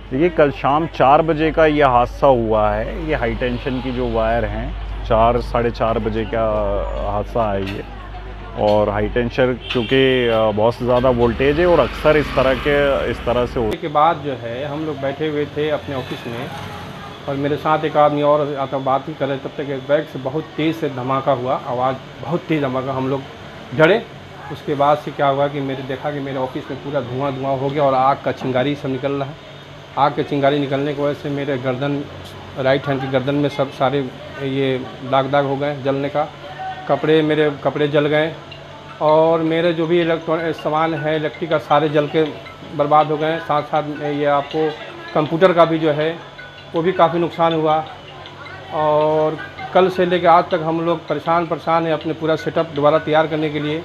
देखिए कल शाम 4 बजे का ये हादसा हुआ है। ये हाई टेंशन की जो वायर हैं 4 साढ़े 4 बजे का हादसा है ये। और हाई टेंशन क्योंकि बहुत ज़्यादा वोल्टेज है और अक्सर इस तरह से के बाद जो है हम लोग बैठे हुए थे अपने ऑफिस में और मेरे साथ एक आदमी और आता बात ही कर रहे, तब तक एक बैग से बहुत तेज़ से धमाका हुआ, आवाज़ बहुत तेज़ धमाका। हम लोग डरे। उसके बाद से क्या हुआ कि देखा कि मेरे ऑफिस में पूरा धुआं हो गया और आग का चिंगारी सब निकल रहा है। आग के चिंगारी निकलने की वजह से मेरे गर्दन, राइट हैंड की गर्दन में सब सारे ये दाग हो गए जलने का। मेरे कपड़े जल गए और मेरे जो भी इलेक्ट्रॉनिक सामान है इलेक्ट्रिक का सारे जल के बर्बाद हो गए। साथ साथ में ये आपको कंप्यूटर का भी जो है वो भी काफ़ी नुकसान हुआ। और कल से लेकर आज तक हम लोग परेशान हैं अपने पूरा सेटअप दोबारा तैयार करने के लिए,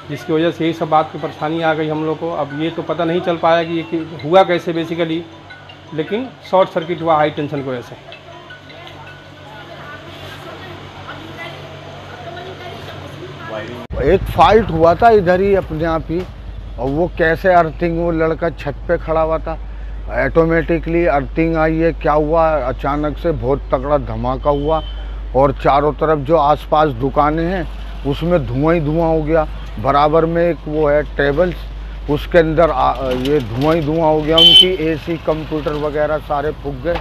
जिसकी वजह से यही सब बात की परेशानी आ गई हम लोग को। अब ये तो पता नहीं चल पाया कि ये हुआ कैसे बेसिकली, लेकिन शॉर्ट सर्किट हुआ हाई टेंशन की वजह से। एक फाल्ट हुआ था इधर ही अपने आप ही, और वो कैसे अर्थिंग, वो लड़का छत पे खड़ा हुआ था, ऑटोमेटिकली अर्थिंग आई है। क्या हुआ, अचानक से बहुत तगड़ा धमाका हुआ और चारों तरफ जो आसपास दुकानें हैं उसमें धुआं ही धुआं हो गया। बराबर में एक वो है टेबल्स, उसके अंदर ये धुआं ही धुआं हो गया। उनकी एसी कंप्यूटर वगैरह सारे फूक गए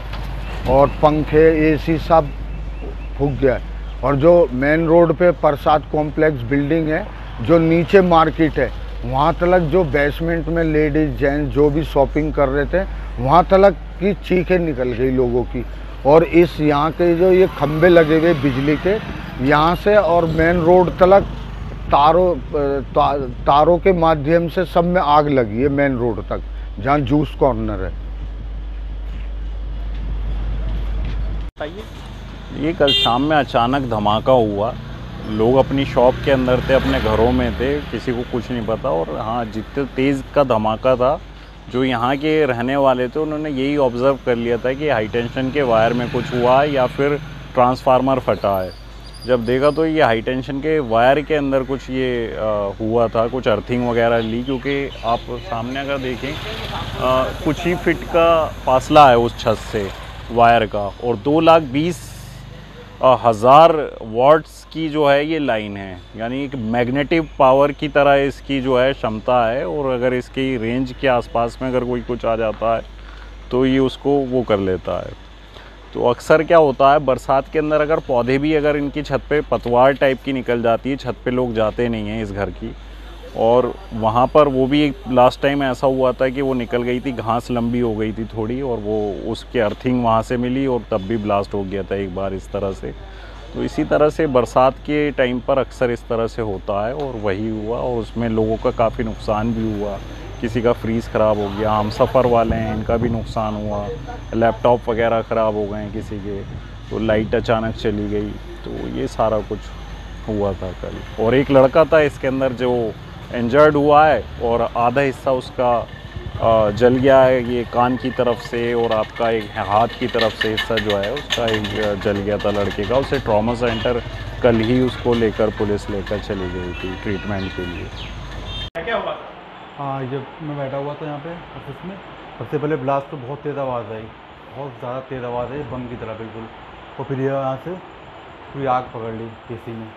और पंखे एसी सब फूक गया। और जो मेन रोड पे प्रसाद कॉम्प्लेक्स बिल्डिंग है, जो नीचे मार्केट है, वहाँ तलक जो बेसमेंट में लेडीज जेंट्स जो भी शॉपिंग कर रहे थे वहाँ तलक की चीखें निकल गई लोगों की। और इस यहाँ के जो ये खंबे लगे हुए बिजली के, यहाँ से और मेन रोड तलक तारों के माध्यम से सब में आग लगी है मेन रोड तक, जहाँ जूस कॉर्नर है। ये कल शाम में अचानक धमाका हुआ। लोग अपनी शॉप के अंदर थे, अपने घरों में थे, किसी को कुछ नहीं पता। और हाँ, जितने तेज़ का धमाका था, जो यहाँ के रहने वाले थे उन्होंने यही ऑब्ज़र्व कर लिया था कि हाई टेंशन के वायर में कुछ हुआ है या फिर ट्रांसफार्मर फटा है। जब देखा तो ये हाई टेंशन के वायर के अंदर कुछ ये हुआ था, कुछ अर्थिंग वगैरह ली। क्योंकि आप सामने अगर देखें कुछ ही फिट का फासला है उस छत से वायर का, और 2,20,000 वॉट्स की जो है ये लाइन है। यानी एक मैग्नेटिक पावर की तरह इसकी जो है क्षमता है। और अगर इसकी रेंज के आसपास में अगर कोई कुछ आ जाता है तो ये उसको वो कर लेता है। तो अक्सर क्या होता है बरसात के अंदर, अगर पौधे भी अगर इनकी छत पे पतवार टाइप की निकल जाती है, छत पे लोग जाते नहीं हैं इस घर की, और वहाँ पर वो भी एक लास्ट टाइम ऐसा हुआ था कि वो निकल गई थी, घास लंबी हो गई थी थोड़ी, और वो उसके अर्थिंग वहाँ से मिली और तब भी ब्लास्ट हो गया था एक बार इस तरह से। तो इसी तरह से बरसात के टाइम पर अक्सर इस तरह से होता है, और वही हुआ। और उसमें लोगों का काफ़ी नुकसान भी हुआ। किसी का फ्रीज़ ख़राब हो गया, हम सफ़र वाले हैं इनका भी नुकसान हुआ, लैपटॉप वगैरह ख़राब हो गए हैं किसी के, तो लाइट अचानक चली गई। तो ये सारा कुछ हुआ था कल। और एक लड़का था इसके अंदर जो इंजर्ड हुआ है, और आधा हिस्सा उसका जल गया है, ये कान की तरफ से, और आपका एक हाथ की तरफ से हिस्सा जो है उसका एक जल गया था लड़के का। उसे ट्रॉमा सेंटर कल ही उसको लेकर पुलिस लेकर चली गई थी ट्रीटमेंट के लिए। क्या हुआ? हाँ, जब मैं बैठा हुआ था यहाँ पे ऑफिस में, सबसे पहले ब्लास्ट तो बहुत तेज़ आवाज़ आई, बहुत ज़्यादा तेज़ आवाज़ आई, बम की तरह बिल्कुल। और फिर यहाँ से पूरी आग पकड़ ली एसी में।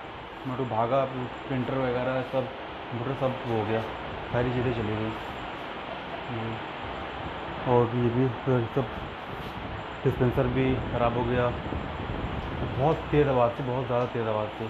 मैं तो भागा, प्रिंटर वगैरह सब मोटर सब हो गया, सारी चीज़ें चली गई। और ये भी सब डिस्पेंसर भी ख़राब हो गया। बहुत तेज़ आवाज़ थी, बहुत ज़्यादा तेज़ आवाज़ थी।